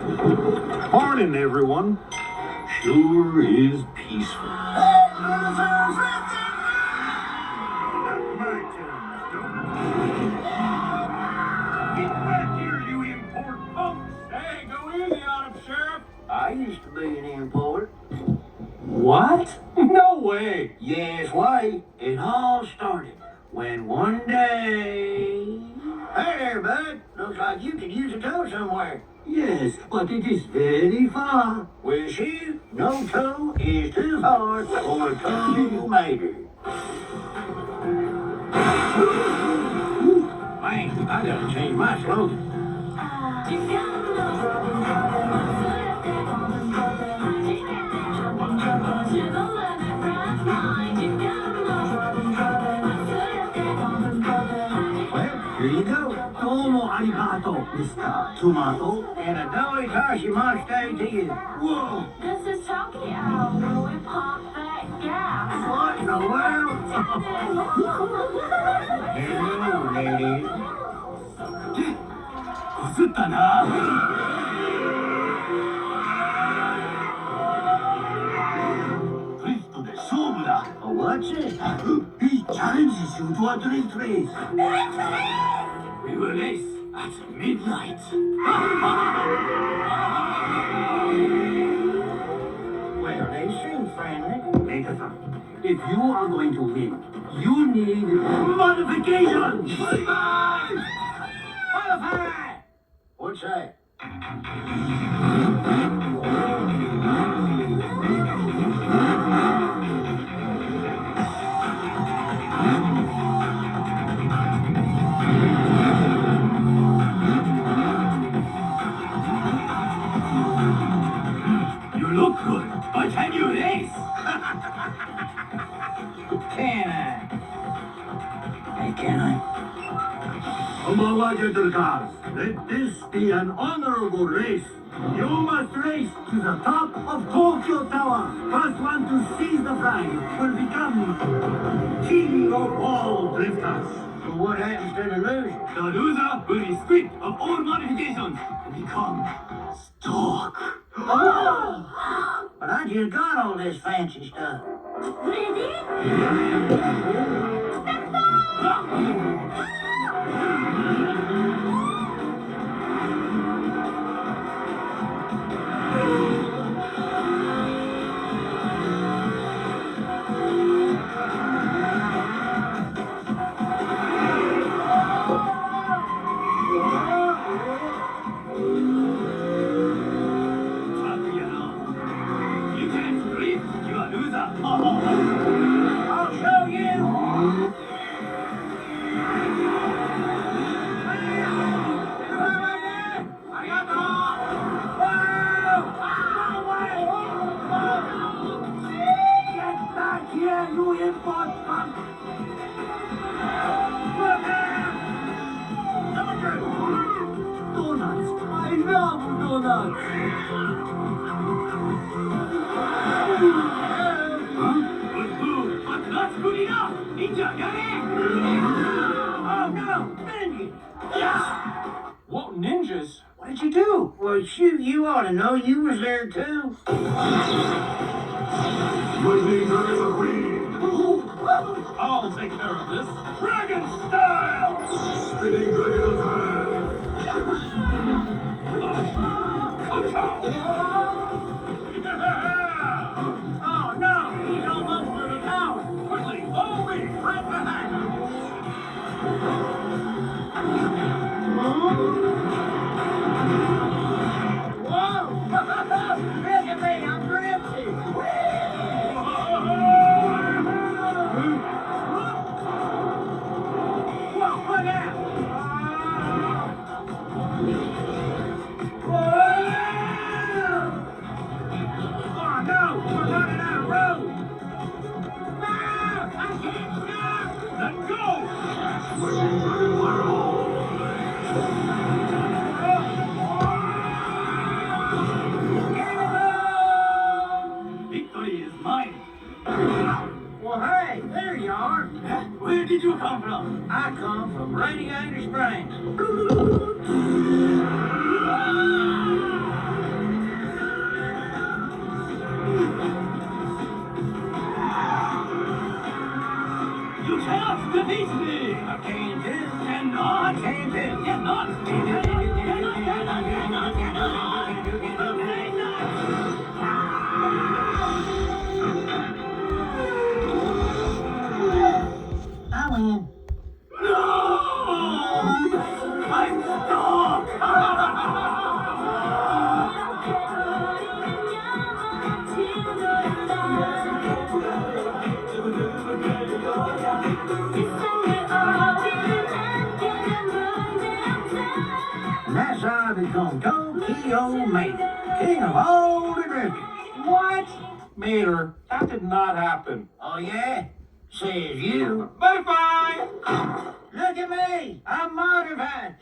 Morning, everyone. Sure is peaceful. Get back here, you import punks! Hey, go easy on him, Sheriff! I used to be an import. What? No way! Yes, way. It all started when one day... Hey there, bud. Looks like you could use a tow somewhere. Yes, but it is very far. With you, no tow is too hard for a tow-mater. Man, I gotta change my slogan. Well, here you go. Domo arigato, Mr. Tomato. And a doughy Tashi Monstay to you. Whoa! This is Tokyo, where we pop that gas. What in the world? Hello, ladies. こすったな。ドリフトで勝負だ。 What's it? He challenges you to a drift race. We will race at midnight. Well, they seem friendly. If you are going to win, you need modifications. Modify! What's that? You look good, but can you race? Can I? Hey, can I? Come on, gentle cars. Let this be an honorable race. You must race to the top of Tokyo Tower. First one to seize the flag will become king of all drifters. Well, what happens to the loser? The loser will be stripped of all modifications and become stock. But I just got all this fancy stuff. Ready? You can't drift, you are a loser. I'll show you! I got the hog! Get back here, you import punk! Look out! Number two! Donuts! I love donuts! Huh? Good food, but not good enough! Ninja, get in! Oh no! Ninja! What ninjas? What did you do? Well, shoot, you ought to know. You was there too. I'll take care of this. Dragon style! Spinning dragon's hand. Oh no! He's almost to the tower. Quickly, follow me! Right behind him. Whoa! Look at me, I'm drifting. Whoa, look out! Whoa! Oh no, we're running out of road. No, I can't stop. Let go! Victory is mine! Well, hey, there you are. Where did you come from? I come from Radiator Springs. Pinocchio Mater, king of all the drifters. What? Mater, that did not happen. Oh, yeah? Says you. Butterfly! Look at me! I'm modified.